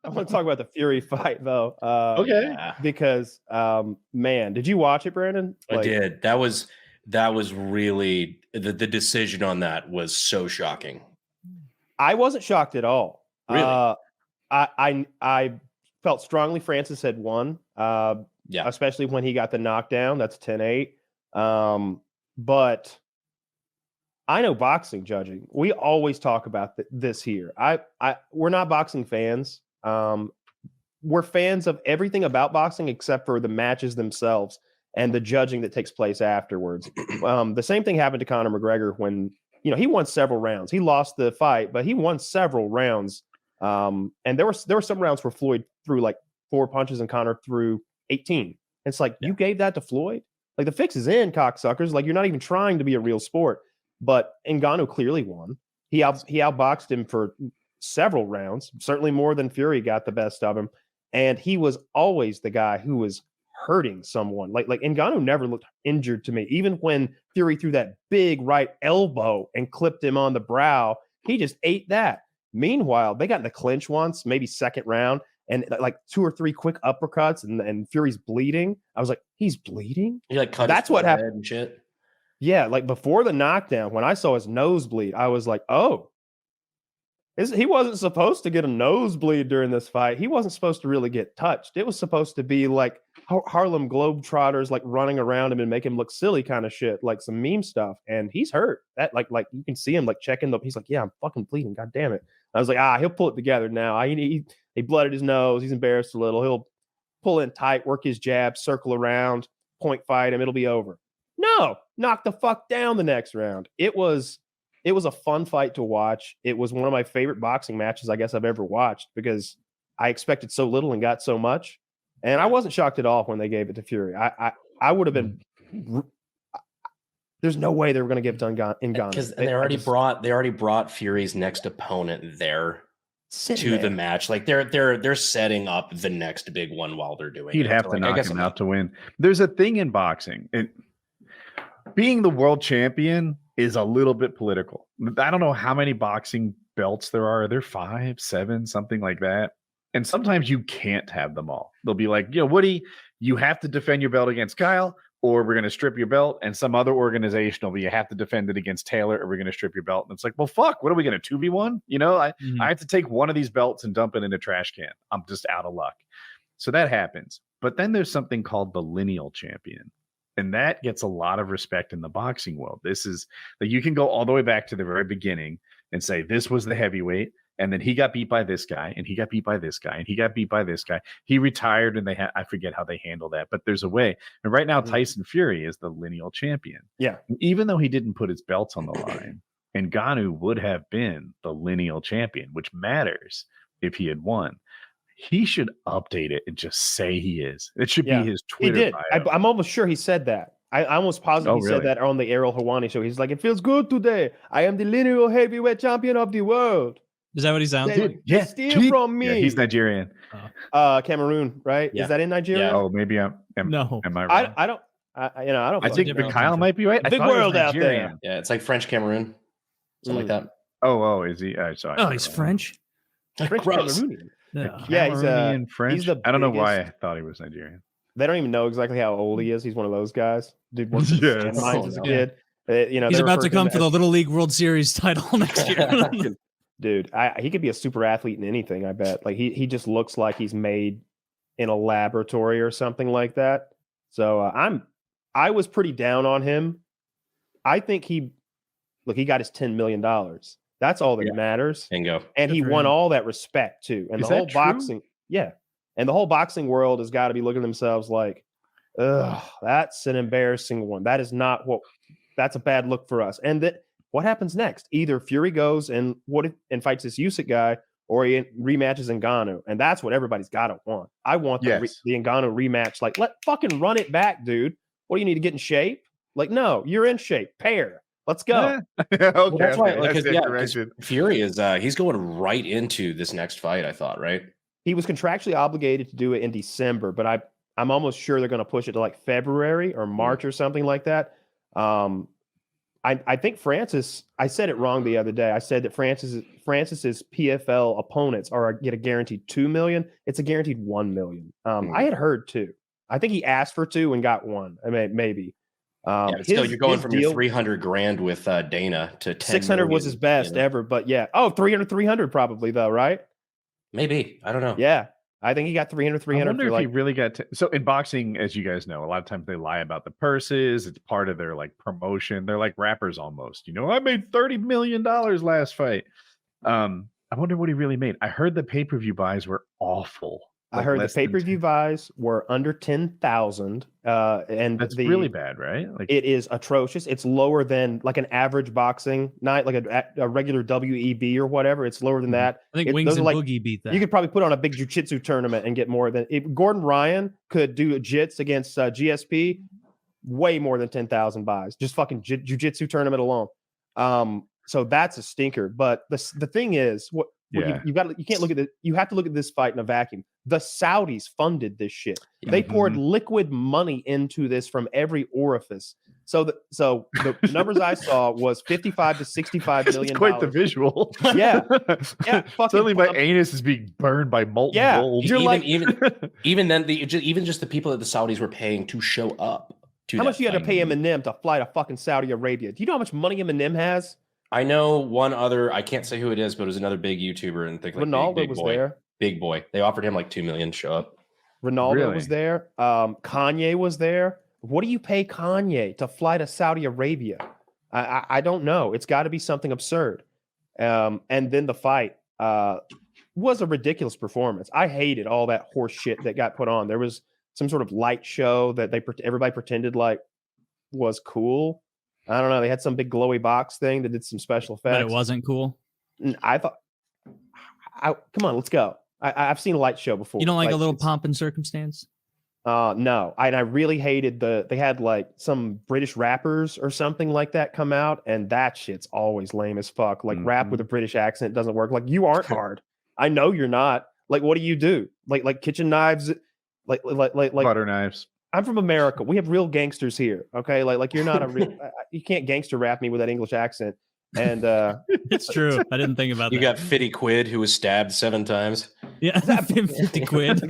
I want to talk about the Fury fight though. Okay. Because man, did you watch it, Brandon? I did. That was really the decision on that was so shocking. I wasn't shocked at all. Really? I felt strongly Francis had won. Yeah. Especially when he got the knockdown. That's 10-8. But I know boxing judging. We always talk about this here. We're not boxing fans. We're fans of everything about boxing except for the matches themselves and the judging that takes place afterwards. The same thing happened to Conor McGregor when, he won several rounds. He lost the fight, but he won several rounds. And there were some rounds where Floyd threw like 4 punches and Conor threw 18. It's like, you gave that to Floyd? Like, the fix is in, cocksuckers. Like, you're not even trying to be a real sport. But Ngannou clearly won. He outboxed him for several rounds, certainly more than Fury got the best of him. And he was always the guy who was hurting someone. Like Ngannou never looked injured to me. Even when Fury threw that big right elbow and clipped him on the brow, he just ate that. Meanwhile, they got in the clinch once, maybe second round, and like 2 or 3 quick uppercuts, and Fury's bleeding. I was like, he's bleeding? He like cut That's his what happened. And shit. Yeah, like before the knockdown, when I saw his nose bleed, I was like, oh, he wasn't supposed to get a nosebleed during this fight. He wasn't supposed to really get touched. It was supposed to be like Harlem Globetrotters, like running around him and make him look silly kind of shit, like some meme stuff. And he's hurt. That like you can see him like checking he's like, yeah, I'm fucking bleeding. God damn it. I was like, he'll pull it together now. He blooded his nose. He's embarrassed a little. He'll pull in tight, work his jab, circle around, point fight him. It'll be over. No, knock the fuck down the next round. It was a fun fight to watch. It was one of my favorite boxing matches I guess I've ever watched because I expected so little and got so much. And I wasn't shocked at all when they gave it to Fury. I would have been. There's no way they were going to give it to Ngannou because they already brought Fury's next opponent there to the match. Like they're setting up the next big one while they're doing. He'd have to knock him out to win. There's a thing in boxing. Being the world champion is a little bit political. I don't know how many boxing belts there are. Are there 5, 7, something like that? And sometimes you can't have them all. They'll be like, Woody, you have to defend your belt against Kyle, or we're going to strip your belt. And some other organization will be, you have to defend it against Taylor, or we're going to strip your belt. And it's like, well, fuck, what are we going to 2v1? I have to take one of these belts and dump it in a trash can. I'm just out of luck. So that happens. But then there's something called the lineal champion. And that gets a lot of respect in the boxing world. This is like, you can go all the way back to the very beginning and say, this was the heavyweight. And then he got beat by this guy, and he got beat by this guy, and he got beat by this guy. He retired, and I forget how they handle that, but there's a way. And right now, Tyson Fury is the lineal champion. Yeah. And even though he didn't put his belts on the line, Ngannou would have been the lineal champion, which matters if he had won. He should update it and just say he is. It should be his Twitter. He did. I'm almost sure he said that. I almost positive he said that on the Errol Hawani show. He's like, it feels good today. I am the lineal heavyweight champion of the world. Is that what he sounds like? Yeah. Steal from me. Yeah, he's Nigerian. Cameroon, right? Yeah. Is that in Nigeria? Yeah. Oh, maybe am I wrong? I don't. I think Kyle might be right. Big world out there. Yeah, it's like French Cameroon, something like that. Oh, is he? Sorry. Oh, he's French. French Cameroonian. Yeah, he's French. I don't know why I thought he was Nigerian. They don't even know exactly how old he is. He's one of those guys. Dude, once as a kid. He's about to come for the Little League World Series title next year. Dude, he could be a super athlete in anything, I bet. Like he just looks like he's made in a laboratory or something like that. So I was pretty down on him. I think he got his $10 million. That's all that matters. Bingo. And he won all that respect too. And Is the whole that true? boxing, and the whole boxing world has got to be looking at themselves like, ugh, that's an embarrassing one. That is not that's a bad look for us. And what happens next? Either Fury goes and fights this Usyk guy, or he rematches Ngannou, and that's what everybody's got to want. I want the Ngannou rematch. Like, let fucking run it back, dude. What do you need to get in shape? Like, no, you're in shape. Pair. Let's go. Okay, well, that's right. Because Fury is he's going right into this next fight. I thought, right? He was contractually obligated to do it in December, but I'm almost sure they're going to push it to like February or March or something like that. I think Francis. I said it wrong the other day. I said that Francis's PFL opponents get a guaranteed $2 million. It's a guaranteed $1 million. I had heard 2. I think he asked for 2 and got 1. I mean, maybe. But still, you're going from your $300,000 with Dana to 600 was his best ever. But yeah, 300 probably though, right? Maybe, I don't know. Yeah, I think he got 300. I wonder if he really got so in boxing, as you guys know, a lot of times they lie about the purses. It's part of their like promotion. They're like rappers almost. I made $30 million last fight. I wonder what he really made. I heard the pay-per-view buys were awful. I heard the pay-per-view buys were under 10,000, and that's really bad, right? Like it is atrocious. It's lower than like an average boxing night, like a regular WEB or whatever. It's lower than that. I think Wings and Boogie beat that. You could probably put on a big jiu-jitsu tournament and get more than Gordon Ryan could do jits against GSP, way more than 10,000 buys. Just fucking jiu-jitsu tournament alone. So that's a stinker. But the thing is, you can't look at it. You have to look at this fight in a vacuum. The Saudis funded this shit. They poured liquid money into this from every orifice. So the numbers I saw was 55 to 65 million. It's quite the visual. Yeah. Suddenly my anus is being burned by molten gold. Even then, even just the people that the Saudis were paying to show up. How much you had to pay Eminem to fly to fucking Saudi Arabia? Do you know how much money Eminem has? I know one other. I can't say who it is, but it was another big YouTuber and think like Ronaldo was there. Big boy. They offered him like $2 million to show up. Ronaldo was there. Kanye was there. What do you pay Kanye to fly to Saudi Arabia? I don't know. It's got to be something absurd. And then the fight was a ridiculous performance. I hated all that horse shit that got put on. There was some sort of light show that everybody pretended like was cool. I don't know. They had some big glowy box thing that did some special effects. But it wasn't cool. I thought, come on, let's go. I've seen a light show before. You don't like a little pomp and circumstance? No. I really hated they had like some British rappers or something like that come out, and that shit's always lame as fuck. Like rap with a British accent doesn't work. Like, you aren't hard. I know you're not. Like, what do? Like kitchen knives, like butter knives. I'm from America. We have real gangsters here. Okay. Like you're not a real, you can't gangster rap me with that English accent. And it's true. I didn't think about that. You got 50 quid who was stabbed 7 times. Yeah. 50 quid.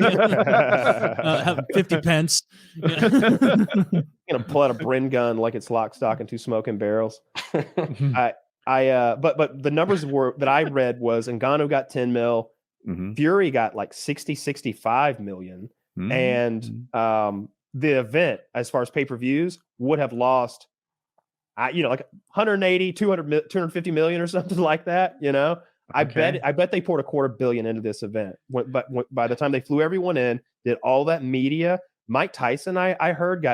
50 pence. Yeah. Gonna pull out a Bren gun like it's lock, stock, and 2 smoking barrels. But the numbers that I read was Ngannou got 10 mil. Fury got like 65 million. And the event, as far as pay-per-views, would have lost like 180, 250 million or something like that. I bet they poured $250 million into this event. But by the time they flew everyone in, did all that media, Mike Tyson, I heard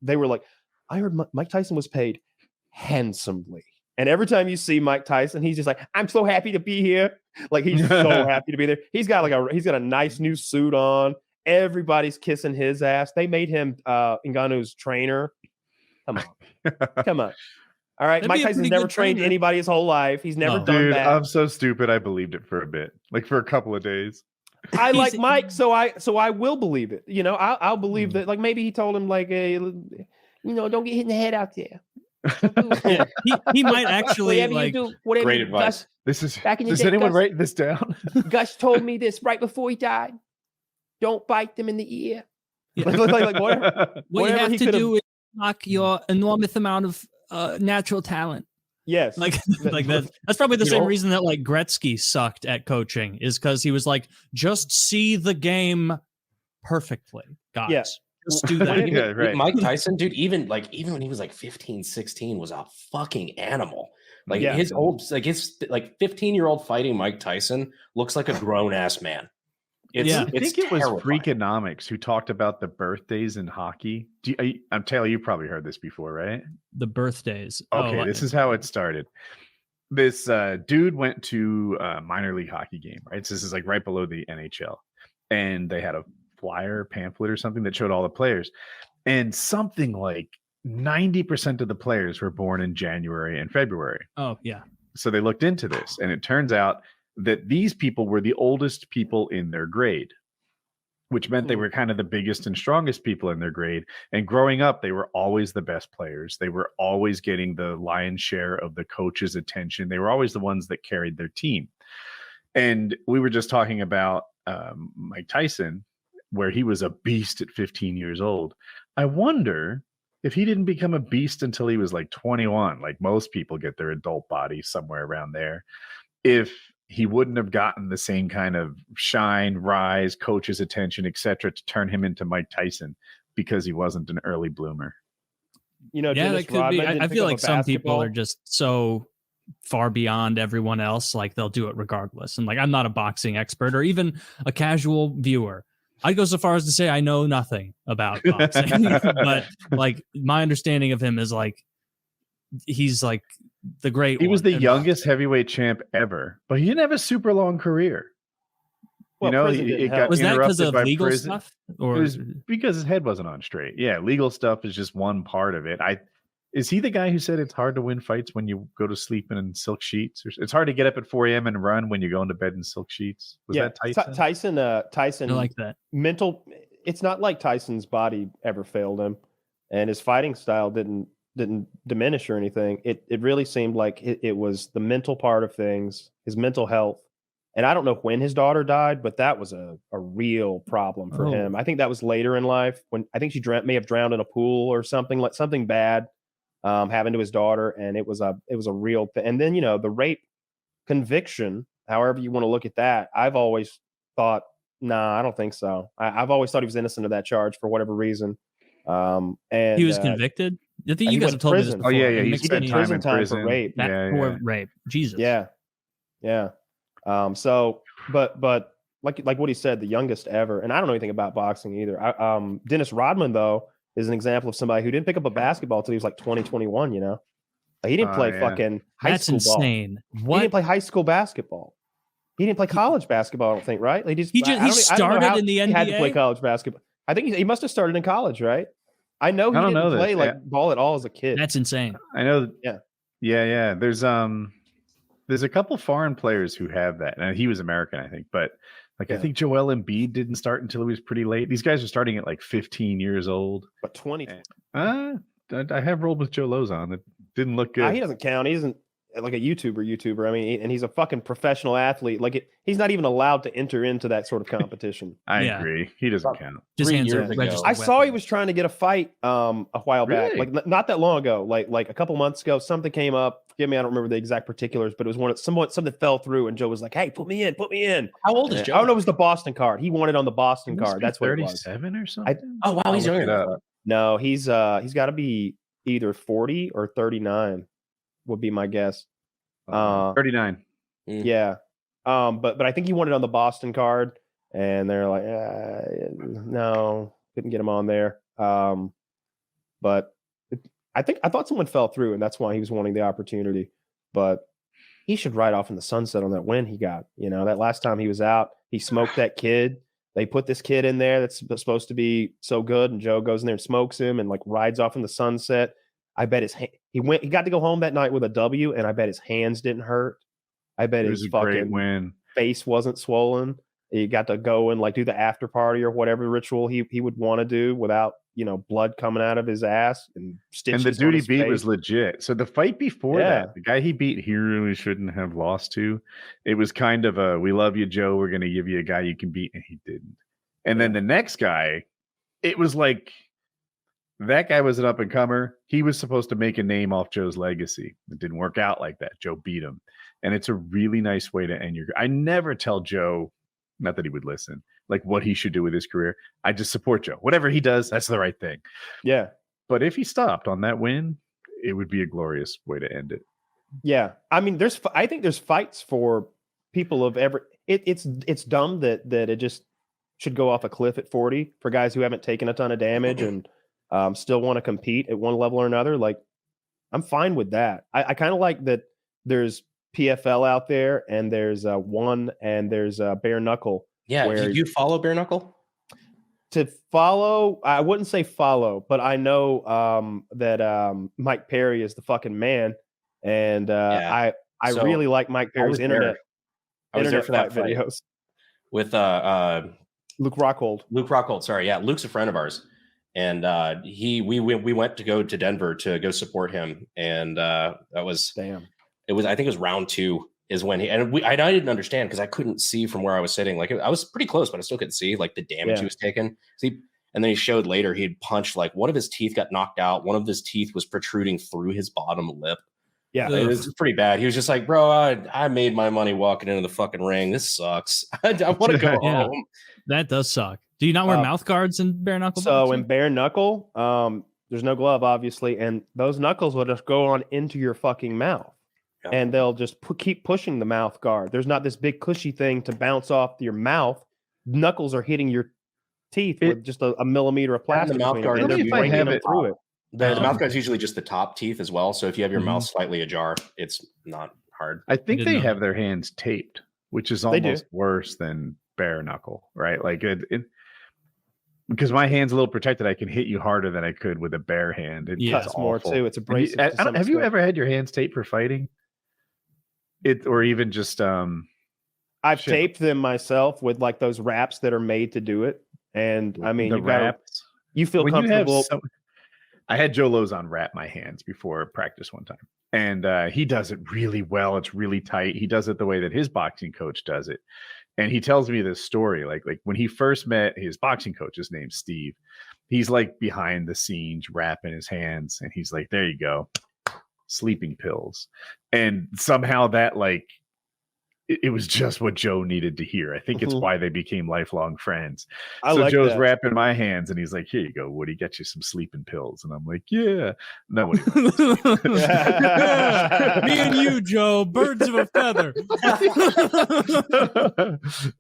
Mike Tyson was paid handsomely. And every time you see Mike Tyson, he's just like, I'm so happy to be here. Like, he's so happy to be there. He's got a nice new suit on. Everybody's kissing his ass. They made him Ngannou's trainer. Come on. All right. Mike Tyson's never trained anybody his whole life. He's never done that. I'm so stupid. I believed it for a bit, like for a couple of days. I like Mike, so I will believe it. I'll believe that. Like, maybe he told him like, don't get hit in the head out there. Yeah, he might actually great advice. Does anyone write this down? Gus told me this right before he died. Don't bite them in the ear. Yeah. What you have to do is knock your enormous amount of natural talent. Yes. Like that. That's probably the same reason that like Gretzky sucked at coaching, is because he was like, just see the game perfectly, guys. Yeah. Just do that. Right. Mike Tyson, dude, even when he was like 15, 16, was a fucking animal. Like his 15-year-old fighting Mike Tyson looks like a grown ass man. I think it was Freakonomics who talked about the birthdays in hockey. I'm Taylor, you probably heard this before, right? The birthdays. Okay, this is how it started. This dude went to a minor league hockey game, right? So this is like right below the NHL. And they had a pamphlet or something that showed all the players. And something like 90% of the players were born in January and February. Oh, yeah. So they looked into this, and it turns out that these people were the oldest people in their grade. which meant they were kind of the biggest and strongest people in their grade. And growing up, they were always the best players. They were always getting the lion's share of the coach's attention. They were always the ones that carried their team. And we were just talking about Mike Tyson, where he was a beast at 15 years old. I wonder if he didn't become a beast until he was like 21, like most people get their adult body somewhere around there, if he wouldn't have gotten the same kind of shine, rise, coach's attention, etc., to turn him into Mike Tyson because he wasn't an early bloomer. You know, yeah, that could be. I feel like some people are just so far beyond everyone else, like they'll do it regardless. And like, I'm not a boxing expert or even a casual viewer. I'd go so far as to say I know nothing about boxing, but like my understanding of him is like he's like the great. He was the youngest heavyweight champ ever, but he didn't have a super long career. Well, you know, it got was that because of by legal prison. stuff, or it was because his head wasn't on straight? Yeah, legal stuff is just one part of it. Is he the guy who said it's hard to win fights when you go to sleep in silk sheets? It's hard to get up at 4 a.m. and run when you go into bed in silk sheets. Was that Tyson? Tyson. I like that. Mental. It's not like Tyson's body ever failed him, and his fighting style didn't diminish or anything. It really seemed like it was the mental part of things, his mental health. And I don't know when his daughter died, but that was a real problem for him. I think that was later in life when I think she may have drowned in a pool or something, like something bad happened to his daughter, and it was a real thing. And then, you know, the rape conviction, however you want to look at that, I've always thought, nah, I don't think so. I've always thought he was innocent of that charge for whatever reason. And he was convicted. I think you guys have told me this before. Oh yeah, he spent prison time for rape. For rape. Jesus. Yeah. So, but like what he said, the youngest ever, and I don't know anything about boxing either. Dennis Rodman though is an example of somebody who didn't pick up a basketball till he was like 20, 21. You know, he didn't play fucking high school insane. Ball. What? He didn't play high school basketball. He didn't play college basketball. I don't think, right? Like he started in the NBA. He had to play college basketball. I think he must have started in college, right? I know he didn't play ball at all as a kid. That's insane. I know. Yeah. There's a couple foreign players who have that, and he was American, I think. But I think Joel Embiid didn't start until he was pretty late. These guys are starting at like 15 years old. But 20. I have rolled with Joe Lozon. It didn't look good. He doesn't count. He isn't like a YouTuber. I mean, and he's a fucking professional athlete. He's not even allowed to enter into that sort of competition. I agree. He doesn't count. His hands are registered. I saw he was trying to get a fight a while back, like not that long ago, like a couple months ago. Something came up. Forgive me, I don't remember the exact particulars, but it was something fell through, and Joe was like, "Hey, put me in." How old is Joe? I don't know. It was the Boston card. He wanted on the Boston card. That's what it was. 37 or something. Oh wow, he's younger. No, he's got to be either 40 or 39. Would be my guess. 39. Yeah. But I think he wanted on the Boston card, and they're like, no, couldn't get him on there. But I thought someone fell through, and that's why he was wanting the opportunity. But he should ride off in the sunset on that win he got. You know, that last time he was out, he smoked that kid. They put this kid in there that's supposed to be so good, and Joe goes in there and smokes him and like rides off in the sunset. I bet he got to go home that night with a W, and I bet his hands didn't hurt. I bet his fucking face wasn't swollen. He got to go and like do the after party or whatever ritual he would want to do without, you know, blood coming out of his ass and stitches. And the dude he beat was legit. So the fight before that, the guy he beat, he really shouldn't have lost to. It was kind of a, we love you, Joe. We're going to give you a guy you can beat. And he didn't. And then the next guy, it was like, that guy was an up and comer. He was supposed to make a name off Joe's legacy. It didn't work out like that. Joe beat him. And it's a really nice way to end your. I never tell Joe, not that he would listen, like what he should do with his career. I just support Joe. Whatever he does, that's the right thing. Yeah. But if he stopped on that win, it would be a glorious way to end it. Yeah. I mean, I think there's fights for people of every. It's dumb that it just should go off a cliff at 40 for guys who haven't taken a ton of damage and still want to compete at one level or another. Like, I'm fine with that. I kind of like that there's PFL out there, and there's one, and there's Bare Knuckle. Yeah, do you follow Bare Knuckle? To follow, I wouldn't say follow, but I know that Mike Perry is the fucking man, and I really like Mike Perry's internet fight videos with Luke Rockhold. Luke Rockhold. Sorry, yeah, Luke's a friend of ours, and we went to go to Denver to go support him, and that was It was, I think it was round 2 is when I didn't understand because I couldn't see from where I was sitting. Like I was pretty close, but I still couldn't see like the damage he was taking. And then he showed later he had punched like one of his teeth got knocked out. One of his teeth was protruding through his bottom lip. Yeah, it was pretty bad. He was just like, bro, I made my money walking into the fucking ring. This sucks. I want to go home. That does suck. Do you not wear mouth guards in bare knuckle? So in bare knuckle, there's no glove, obviously, and those knuckles will just go on into your fucking mouth. Yeah. And they'll just keep pushing the mouth guard. There's not this big cushy thing to bounce off your mouth. Knuckles are hitting your teeth with just a millimeter of plastic. The mouth guard, and they're bringing them through it. The mouth guard is usually just the top teeth as well. So if you have your mouth slightly ajar, it's not hard. I think they have their hands taped, which is almost worse than bare knuckle, right? Like because my hand's a little protected, I can hit you harder than I could with a bare hand. It cuts more too. It's abrasive. Have you ever had your hands taped for fighting? Or even just I've taped them myself with like those wraps that are made to do it. And I mean, you feel comfortable. I had Joe Lozon wrap my hands before practice one time, and he does it really well. It's really tight. He does it the way that his boxing coach does it. And he tells me this story, like when he first met his boxing coach, his name's Steve. He's like behind the scenes wrapping his hands, and he's like, "There you go, sleeping pills." And somehow that like it was just what Joe needed to hear. I think it's why they became lifelong friends. So Joe's wrapping my hands, and he's like, "Here you go, Woody, get you some sleeping pills." And I'm like, "Yeah." No, me and you, Joe, birds of a feather.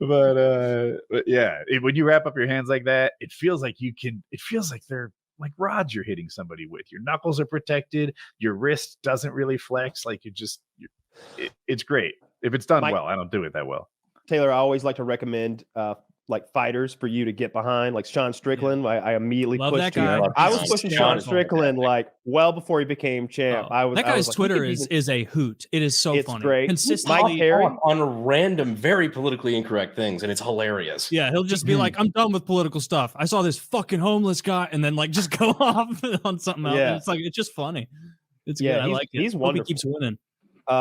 but yeah, when you wrap up your hands like that, it feels like they're like rods you're hitting somebody with. Your knuckles are protected. Your wrist doesn't really flex. Like it's great. If it's done well. I don't do it that well. Taylor, I always like to recommend like fighters for you to get behind, like Sean Strickland. I immediately pushed him. I was pushing Sean Strickland like well before he became champ. That guy's Twitter is a hoot. It is so funny. Great. Consistently Mike Perry on random, very politically incorrect things, and it's hilarious. Yeah, he'll just be like, "I'm done with political stuff. I saw this fucking homeless guy," and then like just go off on something else. Yeah. It's just funny. It's good. I like it. He's wonderful. He keeps winning.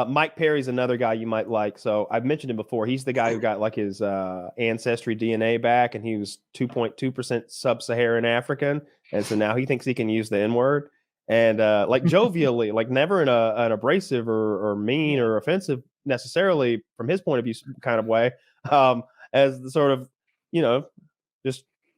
Mike Perry's another guy you might like. So I've mentioned him before. He's the guy who got like his ancestry DNA back, and he was 2.2% sub-Saharan African, and so now he thinks he can use the N-word and like jovially, like never in an abrasive or mean or offensive necessarily from his point of view kind of way, as the sort of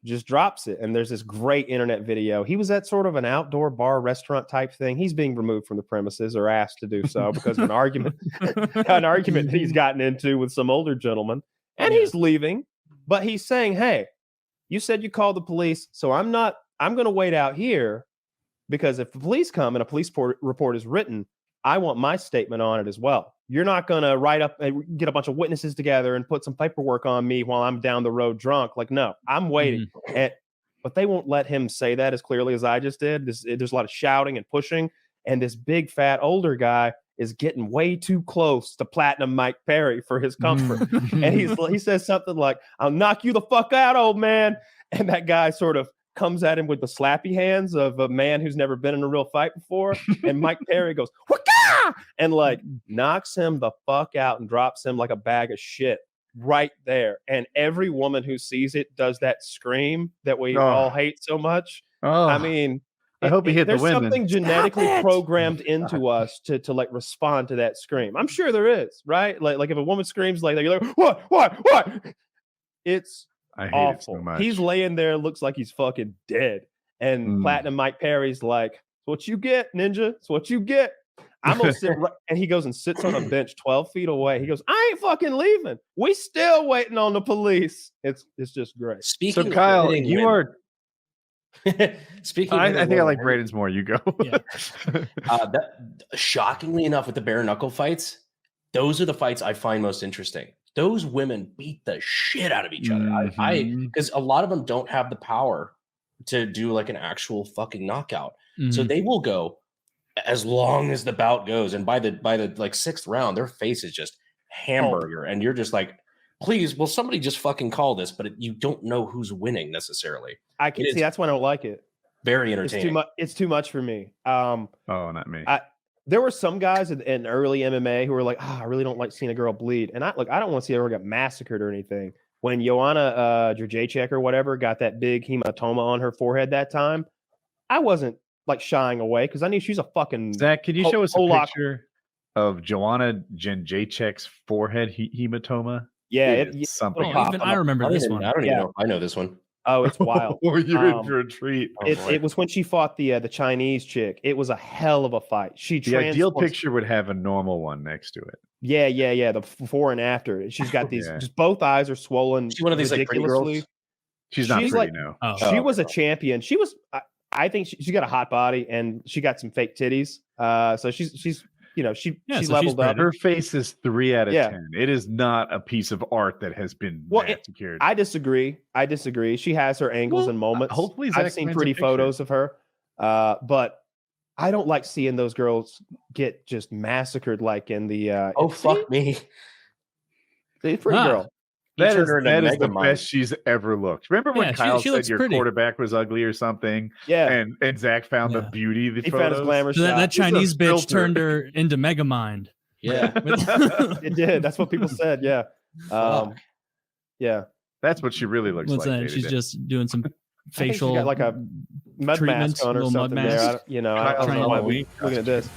just drops it. And there's this great internet video. He was at sort of an outdoor bar restaurant type thing. He's being removed from the premises or asked to do so because of an argument that he's gotten into with some older gentleman. And he's leaving, but he's saying, "Hey, you said you called the police, so I'm going to wait out here because if the police come and a police report is written, I want my statement on it as well. You're not going to write up and get a bunch of witnesses together and put some paperwork on me while I'm down the road drunk. Like, no, I'm waiting." But they won't let him say that as clearly as I just did. There's a lot of shouting and pushing. And this big, fat, older guy is getting way too close to Platinum Mike Perry for his comfort. And he says something like, "I'll knock you the fuck out, old man." And that guy sort of comes at him with the slappy hands of a man who's never been in a real fight before. And Mike Perry goes, "Waka!" and like knocks him the fuck out and drops him like a bag of shit right there. And every woman who sees it does that scream that we all hate so much. I mean, I hope he hit the women. There's something genetically programmed into us to like respond to that scream. I'm sure there is, right? Like if a woman screams like that, you're like, what? It's I hate awful. it so much. He's laying there, looks like he's fucking dead. And Platinum Mike Perry's like, "It's what you get, ninja. It's what you get. I'm gonna sit right," and he goes and sits on a bench 12 feet away. He goes, "I ain't fucking leaving. We still waiting on the police." It's just great. Speaking so Kyle, you are speaking. I think I like Braden's more. You go. Yeah. Shockingly enough, with the bare knuckle fights, those are the fights I find most interesting. Those women beat the shit out of each other. Because a lot of them don't have the power to do like an actual fucking knockout. So they will go as long as the bout goes. And by the like 6th round, their face is just hamburger. And you're just like, please, will somebody just fucking call this? But you don't know who's winning necessarily. I can see that's why I don't like it. Very entertaining. It's too much for me. Oh, not me. There were some guys in early MMA who were like, I really don't like seeing a girl bleed. And I don't want to see her get massacred or anything. When Joanna Jędrzejczyk or whatever got that big hematoma on her forehead that time, I wasn't like shying away because I knew she's a fucking Zach, can you show us a picture of Joanna Jędrzejczyk's forehead hematoma? Yeah, it's something. I remember this one. I don't even know if I know this one. Oh, it's wild. You're in for a treat. It was when she fought the Chinese chick. It was a hell of a fight. The ideal picture would have a normal one next to it. Yeah. The before and after. She's got these. Just both eyes are swollen. She's one of these like pretty girls. She's not pretty now. She was a champion. She was. I think she got a hot body and she got some fake titties. So she's leveled up. Her face is 3 out of 10. It is not a piece of art that has been secured. I disagree. She has her angles and moments. Hopefully, I've seen pretty photos of her, but I don't like seeing those girls get just massacred like in the. Fuck me! The pretty girl. That is the best she's ever looked. Remember when Kyle said your quarterback was ugly or something? Yeah. And Zach found the beauty of the photos. Found his glamour so that Chinese bitch turned her into Megamind. Yeah. It did. That's what people said. Yeah. Yeah. That's what she really looks like. What's that? She's just doing some facial got like a mud mask on or something there. I don't know why we're looking at this.